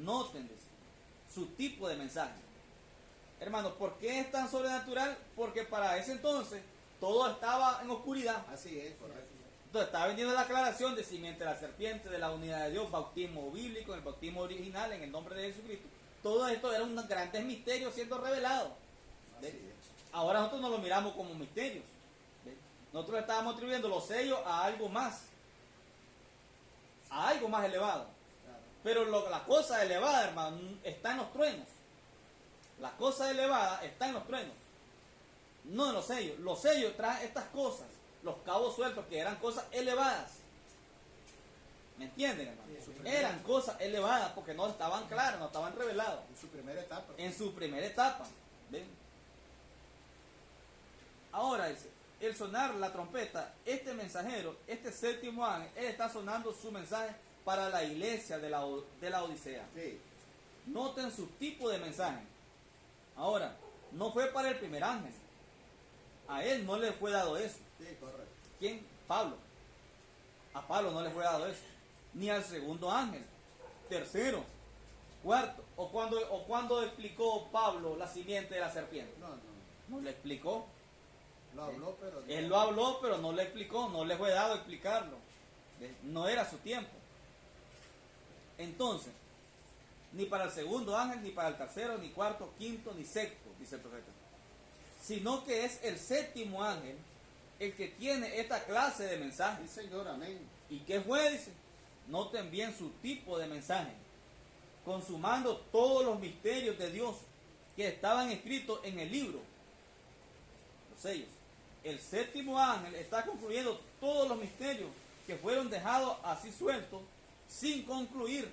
noten, dice, su tipo de mensaje. Hermanos, ¿por qué es tan sobrenatural? Porque para ese entonces todo estaba en oscuridad. Así es, correcto. Entonces estaba vendiendo la aclaración de simiente de la serpiente, de la unidad de Dios, bautismo bíblico, el bautismo original en el nombre de Jesucristo. Todo esto era un grandes misterios siendo revelados. Ahora nosotros no lo miramos como misterios. ¿Ve? Nosotros estábamos atribuyendo los sellos a algo más elevado. Claro. Pero la cosa elevada, hermano, está en los truenos. La cosa elevada está en los truenos, no en los sellos. Los sellos traen estas cosas, los cabos sueltos, que eran cosas elevadas. ¿Me entienden, hermano? Eran cosas elevadas porque no estaban claras, no estaban reveladas. En su primera etapa. En su primera etapa. ¿Ven? Ahora dice, el sonar la trompeta, este mensajero, este séptimo ángel, él está sonando su mensaje para la iglesia de la Odisea. Sí. Noten su tipo de mensaje. Ahora, no fue para el primer ángel. A él no le fue dado eso. Sí, correcto. ¿Quién? Pablo. A Pablo no le fue dado eso. Ni al segundo ángel. Tercero. Cuarto. ¿O cuando explicó Pablo la simiente de la serpiente? No le explicó. Lo habló, pero no. Él lo habló, pero no le explicó. No le fue dado explicarlo. No era su tiempo. Entonces, ni para el segundo ángel, ni para el tercero, ni cuarto, quinto, ni sexto, dice el profeta. Sino que es el séptimo ángel el que tiene esta clase de mensaje. Sí, Señor, amén. ¿Y qué fue? Dice. Noten bien su tipo de mensaje. Consumando todos los misterios de Dios que estaban escritos en el libro. Los sellos. El séptimo ángel está concluyendo todos los misterios que fueron dejados así sueltos, sin concluir,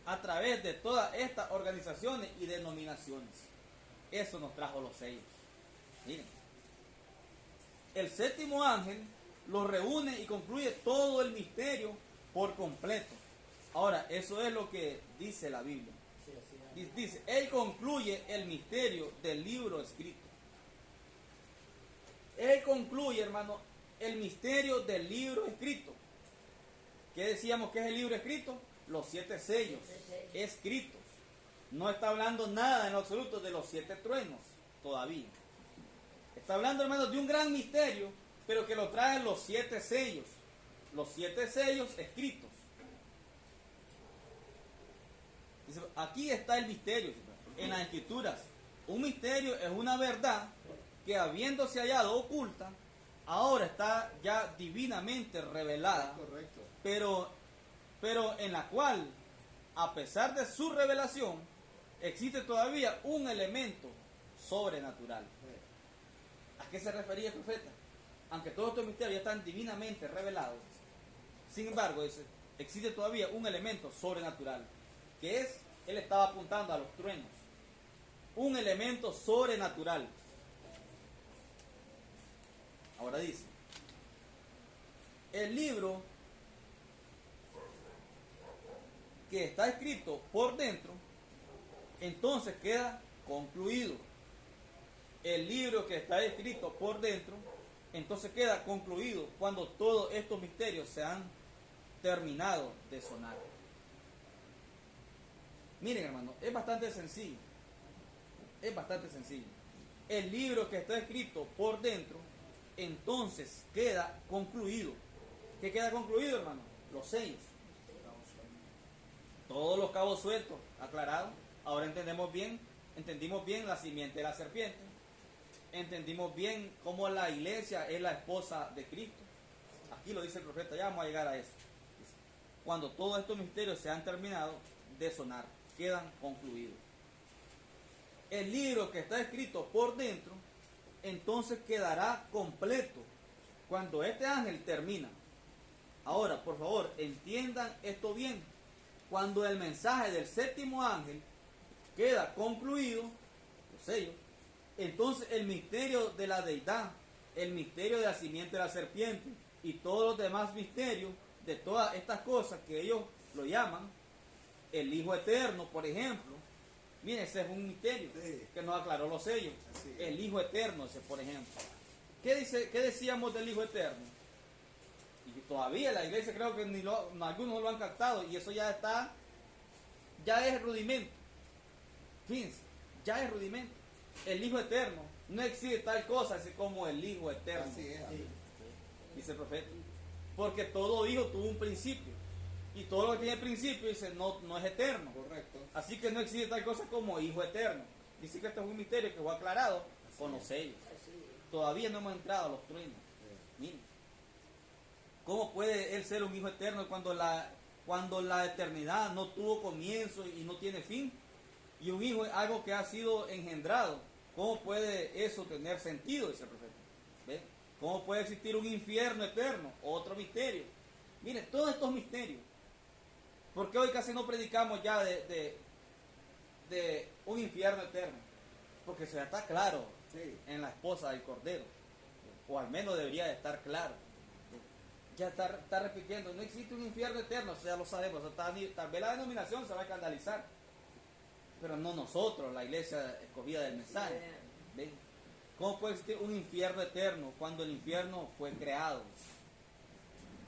a través de todas estas organizaciones y denominaciones. Eso nos trajo los sellos. Miren. El séptimo ángel los reúne y concluye todo el misterio por completo. Ahora, eso es lo que dice la Biblia. Dice, él concluye el misterio del libro escrito. Él concluye, hermano, el misterio del libro escrito. ¿Qué decíamos que es el libro escrito? Los 7 sellos escritos. No está hablando nada en lo absoluto de los 7 truenos todavía. Está hablando, hermanos, de un gran misterio, pero que lo traen los 7 sellos. Los 7 sellos escritos. Dice, aquí está el misterio en las escrituras. Un misterio es una verdad que, habiéndose hallado oculta, ahora está ya divinamente revelada. Correcto. Pero en la cual, a pesar de su revelación, existe todavía un elemento sobrenatural. ¿A qué se refería el profeta? Aunque todos estos misterios ya están divinamente revelados, sin embargo, existe todavía un elemento sobrenatural, que es, él estaba apuntando a los truenos. Un elemento sobrenatural. Ahora dice, el libro que está escrito por dentro, entonces queda concluido. El libro que está escrito por dentro, entonces queda concluido cuando todos estos misterios se han terminado de sonar. Miren, hermano, es bastante sencillo. Es bastante sencillo. El libro que está escrito por dentro, entonces queda concluido. ¿Qué queda concluido, hermano? Los sellos. Todos los cabos sueltos, aclarados. Ahora entendimos bien la simiente de la serpiente. Entendimos bien cómo la iglesia es la esposa de Cristo. Aquí lo dice el profeta, ya vamos a llegar a eso. Dice, cuando todos estos misterios se han terminado de sonar, quedan concluidos. El libro que está escrito por dentro, entonces quedará completo cuando este ángel termina. Ahora, por favor, entiendan esto bien. Cuando el mensaje del séptimo ángel queda concluido, los sellos, entonces el misterio de la deidad, el misterio de la simiente de la serpiente y todos los demás misterios de todas estas cosas que ellos lo llaman, el Hijo Eterno, por ejemplo. Miren, ese es un misterio que nos aclaró los sellos. El Hijo Eterno, ese, por ejemplo. ¿Qué decíamos del Hijo Eterno? Y todavía la iglesia creo que algunos no lo han captado, y eso ya ya es rudimento. Fíjense, ya es rudimento. El Hijo Eterno, no existe tal cosa así como el Hijo Eterno. Así es. Dice el profeta. Porque todo hijo tuvo un principio. Y todo lo que tiene principio, dice, no es eterno. Correcto. Así que no existe tal cosa como Hijo Eterno. Dice que esto es un misterio que fue aclarado con los sellos. Todavía no hemos entrado a los truenos. Miren, ¿cómo puede Él ser un Hijo Eterno cuando la eternidad no tuvo comienzo y no tiene fin? Y un hijo es algo que ha sido engendrado. ¿Cómo puede eso tener sentido? Dice el profeta. ¿Ve? ¿Cómo puede existir un infierno eterno? Otro misterio. Miren, todos estos misterios. ¿Por qué hoy casi no predicamos ya de un infierno eterno? Porque eso ya está claro en la esposa del Cordero. O al menos debería de estar claro. Ya está repitiendo, no existe un infierno eterno, eso ya lo sabemos. Tal vez la denominación se va a escandalizar, pero no nosotros, la iglesia escogida del mensaje. ¿Ven? ¿Cómo puede existir un infierno eterno cuando el infierno fue creado?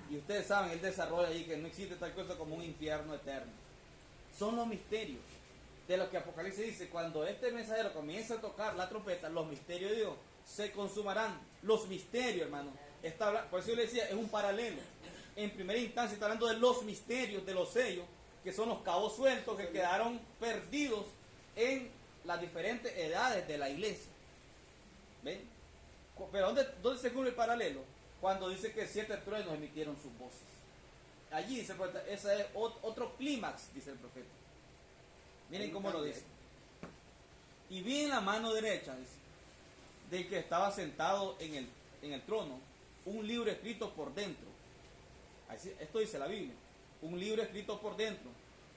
Y ustedes saben el desarrollo ahí, que no existe tal cosa como un infierno eterno. Son los misterios de lo que Apocalipsis dice. Cuando este mensajero comienza a tocar la trompeta, los misterios de Dios se consumarán. Los misterios, hermano. Por eso yo le decía, es un paralelo. En primera instancia está hablando de los misterios, de los sellos, que son los cabos sueltos que quedaron perdidos en las diferentes edades de la iglesia. ¿Ven? Pero ¿dónde se cubre el paralelo? Cuando dice que 7 truenos emitieron sus voces. Allí dice el profeta, ese es otro clímax, dice el profeta. Miren cómo lo dice. Y vi en la mano derecha, dice, del que estaba sentado en el trono, un libro escrito por dentro. Esto dice la Biblia. Un libro escrito por dentro.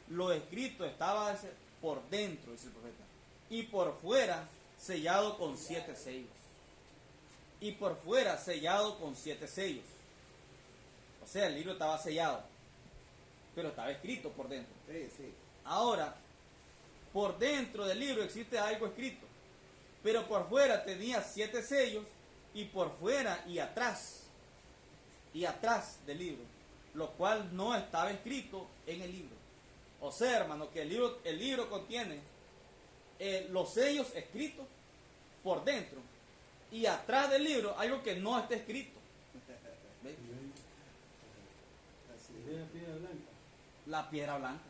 Lo escrito estaba por dentro, dice el profeta. Y por fuera sellado con 7 sellos. Y por fuera sellado con 7 sellos. O sea, el libro estaba sellado, pero estaba escrito por dentro. Sí. Ahora, por dentro del libro existe algo escrito, pero por fuera tenía 7 sellos, y por fuera y atrás del libro, lo cual no estaba escrito en el libro. O sea, hermano, que el libro contiene los sellos escritos por dentro, y atrás del libro algo que no está escrito. ¿Ven? La piedra blanca. La piedra blanca.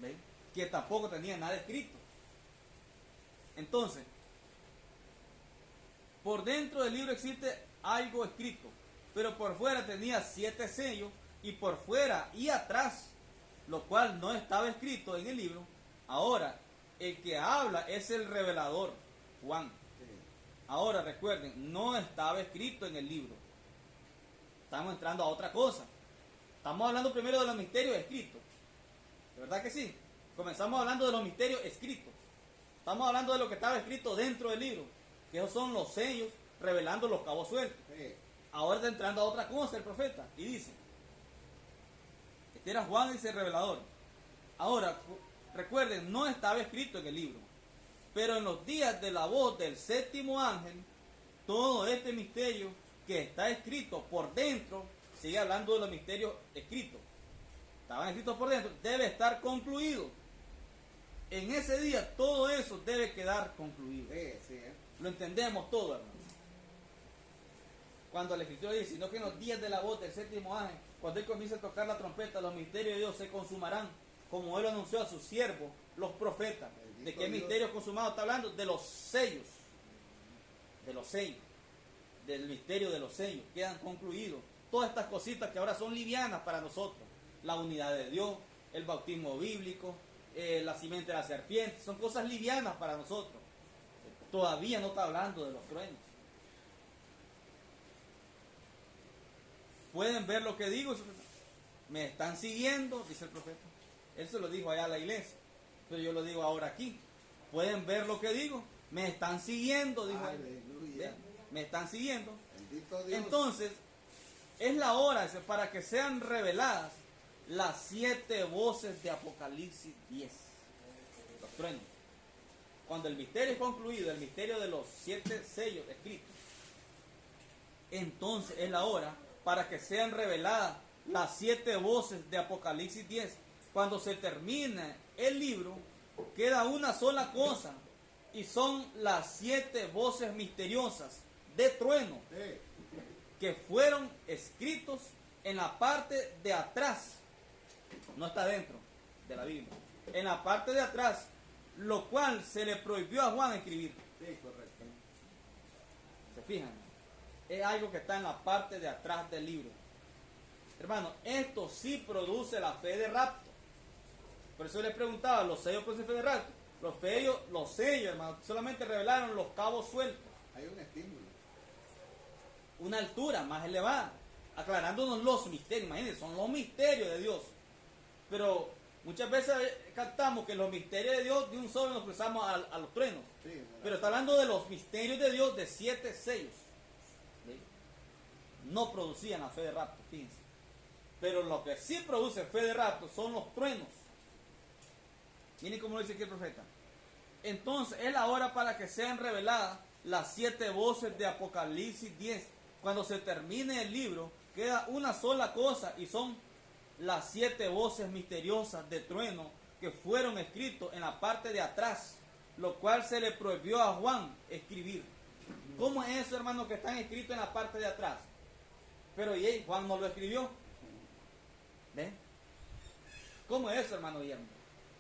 ¿Ven? Que tampoco tenía nada escrito. Entonces, por dentro del libro existe algo escrito, pero por fuera tenía 7 sellos, y por fuera y atrás, lo cual no estaba escrito en el libro. Ahora, el que habla es el revelador, Juan. Ahora recuerden, no estaba escrito en el libro. Estamos entrando a otra cosa. Estamos hablando primero de los misterios escritos. ¿De verdad que sí? Comenzamos hablando de los misterios escritos. Estamos hablando de lo que estaba escrito dentro del libro, que esos son los sellos revelando los cabos sueltos. Ahora está entrando a otra cosa el profeta y dice, este era Juan, dice el revelador. Ahora, recuerden, no estaba escrito en el libro, pero en los días de la voz del 7º ángel, todo este misterio que está escrito por dentro, sigue hablando de los misterios escritos, estaban escritos por dentro, debe estar concluido. En ese día todo eso debe quedar concluido. Lo entendemos todo, hermano. Cuando la Escritura dice, sino que en los días de la voz del 7º ángel, cuando Él comience a tocar la trompeta, los misterios de Dios se consumarán, como Él lo anunció a sus siervos, los profetas. ¿De qué misterios consumados está hablando? De los sellos. De los sellos. Del misterio de los sellos. Quedan concluidos. Todas estas cositas que ahora son livianas para nosotros. La unidad de Dios, el bautismo bíblico, la simiente de la serpiente, son cosas livianas para nosotros. Todavía no está hablando de los truenos. ¿Pueden ver lo que digo? ¿Me están siguiendo? Dice el profeta. Él se lo dijo allá a la iglesia, pero yo lo digo ahora aquí. ¿Pueden ver lo que digo? ¿Me están siguiendo? Dijo él. ¿Me están siguiendo? Entonces, es la hora para que sean reveladas las 7 voces de Apocalipsis 10. Los truenos. Cuando el misterio es concluido, el misterio de los 7 sellos escritos, entonces es la hora para que sean reveladas las 7 voces de Apocalipsis 10. cuando se termine el libro, queda una sola cosa, y son las 7 voces misteriosas de trueno Sí. que fueron escritos en la parte de atrás, no está dentro de la Biblia, en la parte de atrás, lo cual se le prohibió a Juan escribir. Sí, correcto. ¿Se fijan? Es algo que está en la parte de atrás del libro. Hermano, esto sí produce la fe de rapto. Por eso les preguntaba, ¿los sellos producen fe de rapto? Los sellos, hermano, solamente revelaron los cabos sueltos, Hay un estímulo. una altura más elevada, aclarándonos los misterios. Imagínense, son los misterios de Dios. Pero muchas veces captamos que los misterios de Dios de un solo nos cruzamos a los truenos. Sí, ¿verdad? Pero está hablando de los misterios de Dios de 7 sellos. ¿Sí? No producían la fe de rapto, fíjense. Pero lo que sí produce fe de rapto son los truenos. Miren cómo lo dice aquí el profeta. Entonces es la hora para que sean reveladas las 7 voces de Apocalipsis 10. Cuando se termine el libro, queda una sola cosa, y son las 7 voces misteriosas de trueno que fueron escritos en la parte de atrás, lo cual se le prohibió a Juan escribir. ¿Cómo es eso, hermano, que están escritos en la parte de atrás? Pero ¿y Juan no lo escribió? ¿Ven? ¿Cómo es eso, hermano Guillermo?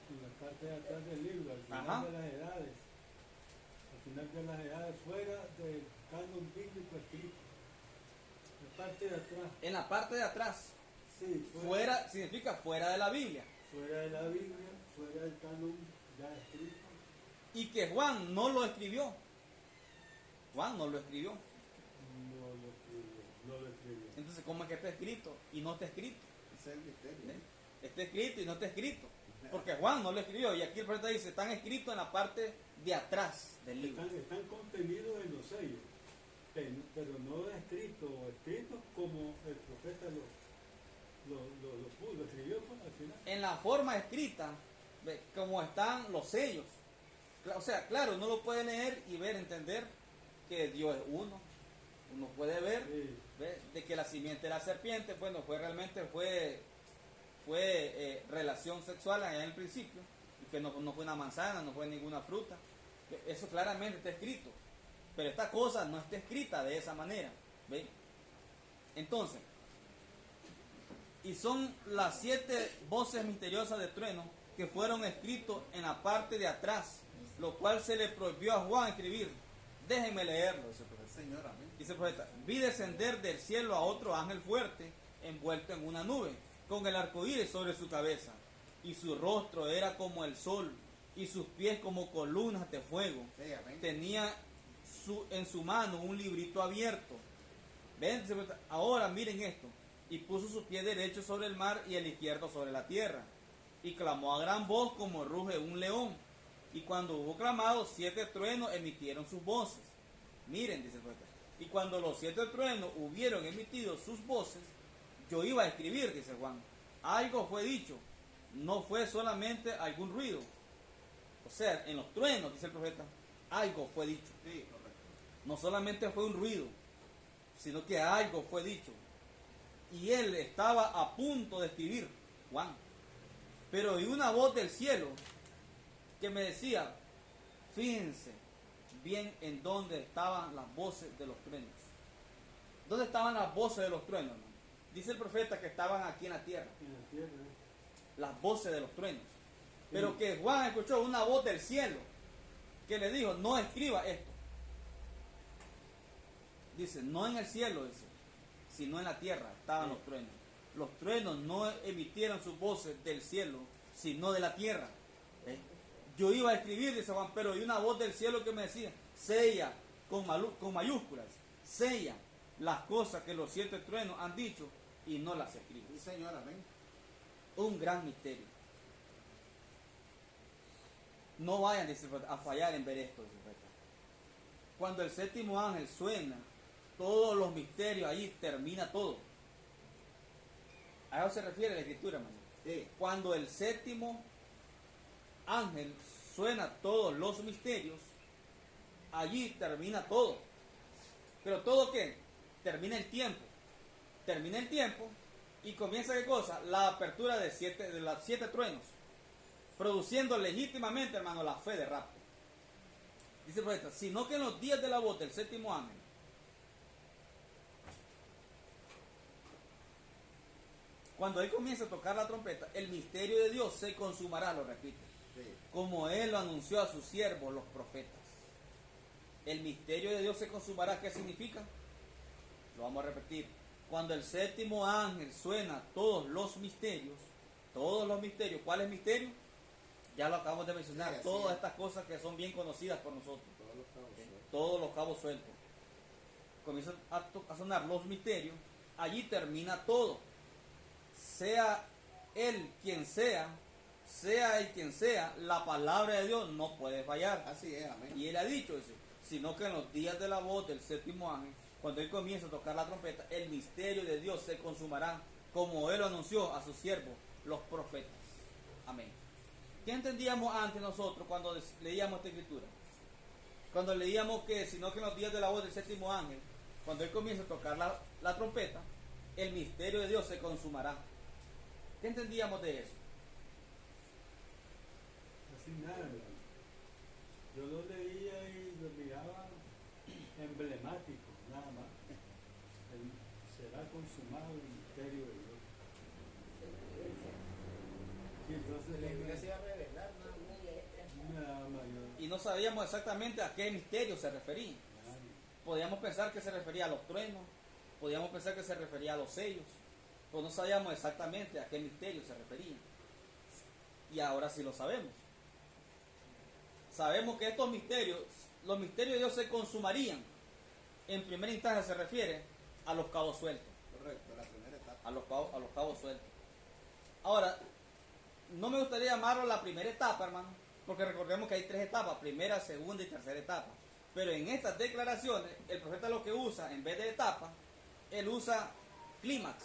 En la parte de atrás del libro, al final Ajá. de las edades. Al final de las edades, fuera del canon bíblico escrito. La parte de atrás. En la parte de atrás. Sí, Fuera significa fuera de la Biblia. fuera de la Biblia, fuera del canon ya escrito. Y que Juan no lo escribió. Juan no lo escribió. No lo escribió. Entonces, ¿cómo es que está escrito y no está escrito? Ese es el misterio. ¿Ven? Está escrito y no está escrito. Porque Juan no lo escribió. Y aquí el profeta dice, están escritos en la parte de atrás del libro. Están contenidos en los sellos, pero no escritos como el profeta lo escribió pues, al final. En la forma escrita, ¿ve? Como están los sellos. O sea, claro, uno lo puede leer y ver, entender que Dios es uno. Uno puede ver, Sí. ¿ve? De que la simiente de la serpiente, bueno, fue relación sexual en el principio, y que no fue una manzana, no fue ninguna fruta. Eso claramente está escrito, pero esta cosa no está escrita de esa manera. ¿Ve? Entonces, y son las 7 voces misteriosas de trueno que fueron escritos en la parte de atrás, lo cual se le prohibió a Juan escribir. Déjenme leerlo, dice el profeta. Señor, amén. Dice el profeta, vi descender del cielo a otro ángel fuerte, envuelto en una nube, con el arco iris sobre su cabeza, y su rostro era como el sol, y sus pies como columnas de fuego. Sí, amén. Tenía en su mano un librito abierto. Ven, dice el profeta, ahora miren esto. Y puso su pie derecho sobre el mar y el izquierdo sobre la tierra. Y clamó a gran voz como ruge un león. Y cuando hubo clamado, 7 truenos emitieron sus voces. Miren, dice el profeta. Y cuando los 7 truenos hubieron emitido sus voces, yo iba a escribir, dice Juan. Algo fue dicho, no fue solamente algún ruido. O sea, en los truenos, dice el profeta, algo fue dicho. Sí, correcto. No solamente fue un ruido, sino que algo fue dicho. Y él estaba a punto de escribir, Juan. Pero oí una voz del cielo que me decía, fíjense bien en dónde estaban las voces de los truenos. ¿Dónde estaban las voces de los truenos, hermano? Dice el profeta que estaban aquí en la tierra, En la tierra. las voces de los truenos. Pero que Juan escuchó una voz del cielo que le dijo, no escriba esto. Dice, no en el cielo, dice, sino en la tierra estaban los truenos. Los truenos no emitieron sus voces del cielo, sino de la tierra. Yo iba a escribir, dice Juan, pero hay una voz del cielo que me decía, sella con mayúsculas, sella las cosas que los 7 truenos han dicho y no las escribes. Sí, Señor, amén. Un gran misterio. No vayan, dice el profeta, a fallar en ver esto, dice el profeta. Cuando el 7º ángel suena, todos los misterios, ahí termina todo. A eso se refiere la escritura, hermano. Sí. Cuando el 7º ángel suena todos los misterios, allí termina todo. ¿Pero todo qué? Termina el tiempo. Termina el tiempo Y comienza qué cosa? La apertura de los 7 truenos, produciendo legítimamente, hermano, la fe de rapto. Dice el profeta, sino que en los días de la voz del séptimo ángel, cuando él comienza a tocar la trompeta, el misterio de Dios se consumará, lo repite, Sí. como él lo anunció a sus siervos, los profetas. El misterio de Dios se consumará, ¿qué significa? Lo vamos a repetir. Cuando el séptimo ángel suena todos los misterios, ¿cuáles misterios? Ya lo acabamos de mencionar, Sí, así todas es. estas cosas que son bien conocidas por nosotros, Todos los cabos sueltos. todos los cabos sueltos. Comienzan a sonar los misterios, allí termina todo. Sea él quien sea el quien sea, la palabra de Dios no puede fallar. Así es, amén. Y él ha dicho eso, sino que en los días de la voz del séptimo ángel, cuando él comienza a tocar la trompeta, el misterio de Dios se consumará, como él lo anunció a sus siervos, los profetas. Amén. ¿Qué entendíamos antes nosotros cuando leíamos esta escritura? Cuando leíamos que, sino que en los días de la voz del séptimo ángel, cuando él comienza a tocar la trompeta, el misterio de Dios se consumará. ¿Qué entendíamos de eso? Así nada, hermano. Yo lo leía y lo miraba emblemático, nada más. Será consumado el misterio de Dios. Y entonces La Biblia se va a revelar, ¿no? me daba mayor. Y no sabíamos exactamente a qué misterio se refería. Podíamos pensar que se refería a los truenos, podíamos pensar que se refería a los sellos, pero no sabíamos exactamente a qué misterio se refería. Y ahora sí lo sabemos. Sabemos que estos misterios, los misterios de Dios se consumarían. En primera instancia se refiere a los cabos sueltos, Correcto, la primera etapa. a los cabos sueltos. Ahora, no me gustaría llamarlo la primera etapa, hermano, porque recordemos que hay 3 etapas, primera, segunda y tercera etapa. Pero en estas declaraciones, el profeta lo que usa, en vez de etapa, él usa clímax.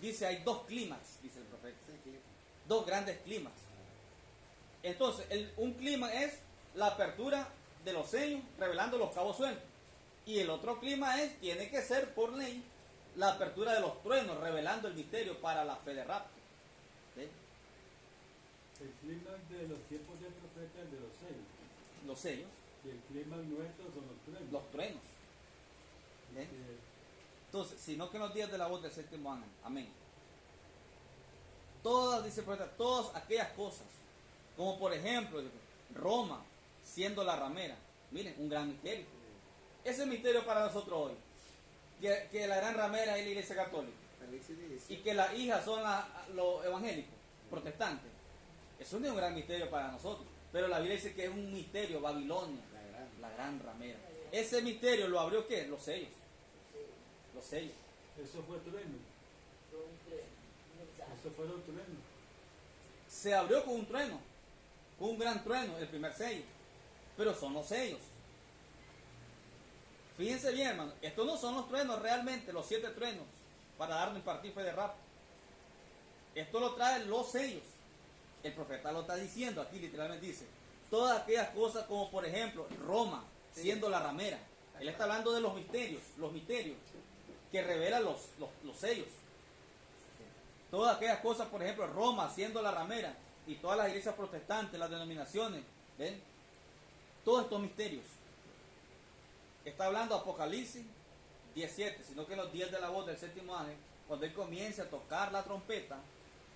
Dice, hay 2 clímax, dice el profeta. Sí, clima. 2 grandes clímax. Entonces, un clímax es la apertura de los sellos, revelando los cabos sueltos. Y el otro clímax tiene que ser por ley, la apertura de los truenos, revelando el misterio para la fe de rapto. ¿Sí? El clima de los tiempos del profeta es de los sellos. Los sellos, Y el clima nuestro son los truenos. los truenos. ¿Sí? Que Entonces, sino que en los días de la voz del séptimo ángel. Amén. Todas, dice el profeta, todas aquellas cosas, como por ejemplo, Roma siendo la ramera. Miren, un gran misterio. Ese misterio para nosotros hoy, que la gran ramera es la iglesia católica Feliz y y división. que las hijas son los evangélicos, protestantes. Eso no es un gran misterio para nosotros, pero la Biblia dice que es un misterio, Babilonia, La gran. la gran ramera. Ese misterio lo abrió ¿qué? Los sellos. Los sellos. eso fue trueno. Eso fueron truenos. Se abrió con un trueno, con un gran trueno, el primer sello. Pero son los sellos. Fíjense bien, hermano, estos no son los truenos realmente, los 7 truenos, para darnos impartir fe de rapto. Esto lo traen los sellos. El profeta lo está diciendo aquí, literalmente dice, todas aquellas cosas como por ejemplo Roma siendo la ramera. Él está hablando de los misterios que revelan los sellos. Todas aquellas cosas, por ejemplo, Roma siendo la ramera y todas las iglesias protestantes, las denominaciones, ¿ven? Todos estos misterios. Está hablando Apocalipsis 17, sino que en los días de la voz del séptimo ángel, cuando él comienza a tocar la trompeta,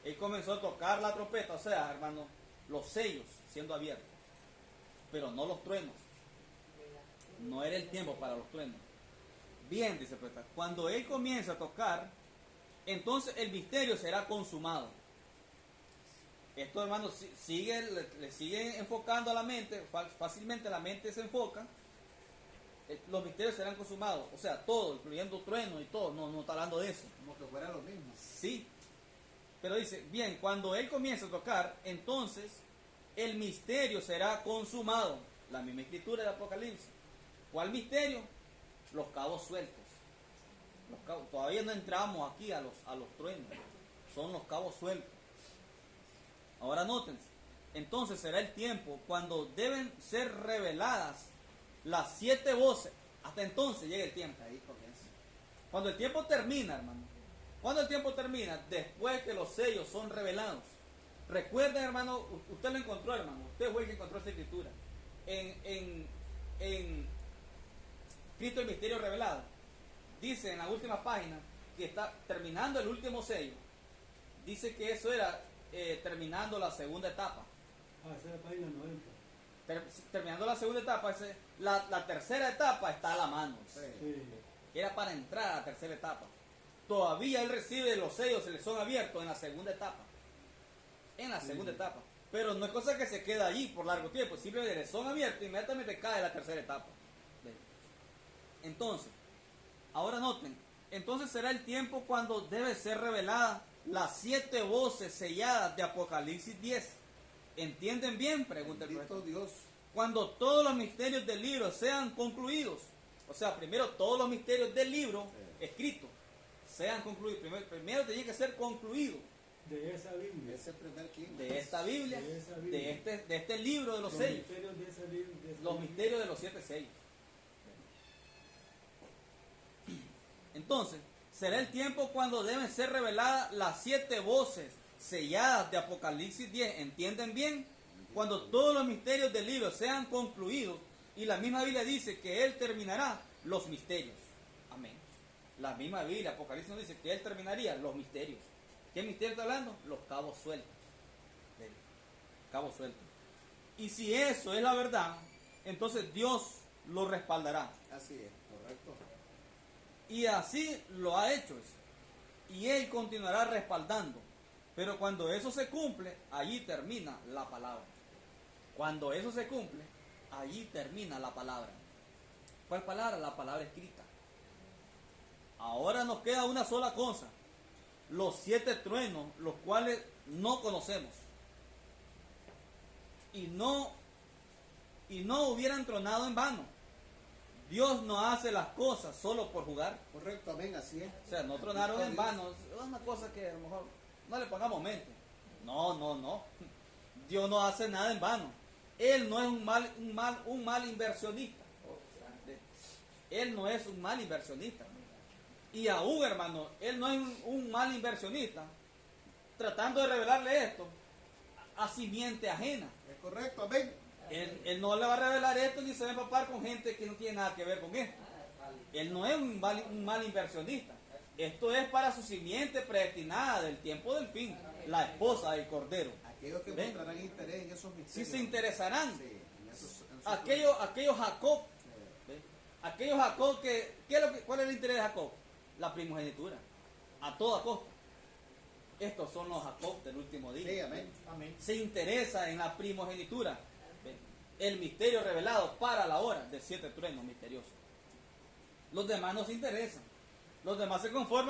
él comenzó a tocar la trompeta, o sea, hermano, los sellos siendo abiertos, pero no los truenos. No era el tiempo para los truenos. Bien, dice el profeta, cuando él comienza a tocar, entonces el misterio será consumado. Esto, hermano, le sigue enfocando a la mente, fácilmente la mente se enfoca. Los misterios serán consumados, o sea, todo, incluyendo truenos y todo, no está hablando de eso. Como que fuera lo mismo. Sí, pero dice, bien, cuando él comienza a tocar, entonces el misterio será consumado. La misma escritura de Apocalipsis. ¿Cuál misterio? Los cabos sueltos. Todavía no entramos aquí a los truenos, son los cabos sueltos. Ahora nótense, entonces será el tiempo cuando deben ser reveladas las 7 voces. Hasta entonces llega el tiempo. Ahí comienza. Cuando el tiempo termina, hermano, ¿Cuándo el tiempo termina? Después que los sellos son revelados. Recuerden, hermano, usted lo encontró, hermano. Usted fue el que encontró esa escritura. En Cristo el misterio revelado. Dice en la última página que está terminando el último sello. Dice que eso era terminando la segunda etapa. Esa es la página 90. Terminando la segunda etapa, la tercera etapa está a la mano. Sí. Era para entrar a la tercera etapa. Todavía él recibe los sellos, se le son abiertos en la segunda etapa. En la segunda etapa. Pero no es cosa que se queda allí por largo tiempo. Simplemente le son abiertos y inmediatamente cae la tercera etapa. Entonces, ahora noten. Entonces será el tiempo cuando debe ser revelada las 7 voces selladas de Apocalipsis 10. ¿Entienden bien? Pregunta el Bendito profeta. Dios. Cuando todos los misterios del libro sean concluidos. O sea, primero todos los misterios del libro escrito sean concluidos. Primero tiene que ser concluido. De esa Biblia. Ese primer quinto. De esta Biblia, De esa Biblia. de este libro de los sellos. misterios de esa Biblia. Los misterios de los 7 sellos. Entonces, será el tiempo cuando deben ser reveladas las 7 voces selladas de Apocalipsis 10. ¿Entienden bien? Cuando todos los misterios del libro sean concluidos, y la misma Biblia dice que Él terminará los misterios. Amén. La misma Biblia, Apocalipsis nos dice que Él terminaría los misterios. ¿Qué misterio está hablando? Los cabos sueltos. Cabos sueltos. Y si eso es la verdad, entonces Dios lo respaldará. Así es, correcto. Y así lo ha hecho. Y Él continuará respaldando. Pero cuando eso se cumple, allí termina la palabra. Cuando eso se cumple, allí termina la palabra. ¿Cuál palabra? La palabra escrita. Ahora nos queda una sola cosa. Los 7 truenos, los cuales no conocemos. Y no hubieran tronado en vano. Dios no hace las cosas solo por jugar. Correcto, amén, así es. O sea, no tronaron en vano. Es una cosa que a lo mejor no le pongamos mente. No. Dios no hace nada en vano. Él no es un mal inversionista. Él no es un mal inversionista. Y aún, hermano, Él no es un mal inversionista. Tratando de revelarle esto a simiente ajena. Es correcto, amén. Él no le va a revelar esto ni se va a empapar con gente que no tiene nada que ver con esto. Él no es un mal inversionista. Esto es para su simiente predestinada del tiempo del fin, la esposa del Cordero. Aquellos que ¿Ven? mostrarán interés en esos Si misterios. se interesarán, Sí, en esos aquellos Jacob, ¿ven? Aquellos Jacob ¿cuál es el interés de Jacob? La primogenitura, a toda costa. Estos son los Jacob del último día. Sí, amén, amén. Se interesa en la primogenitura, ¿ven? El misterio revelado para la hora de 7 truenos misteriosos. Los demás no se interesan. Los demás se conforman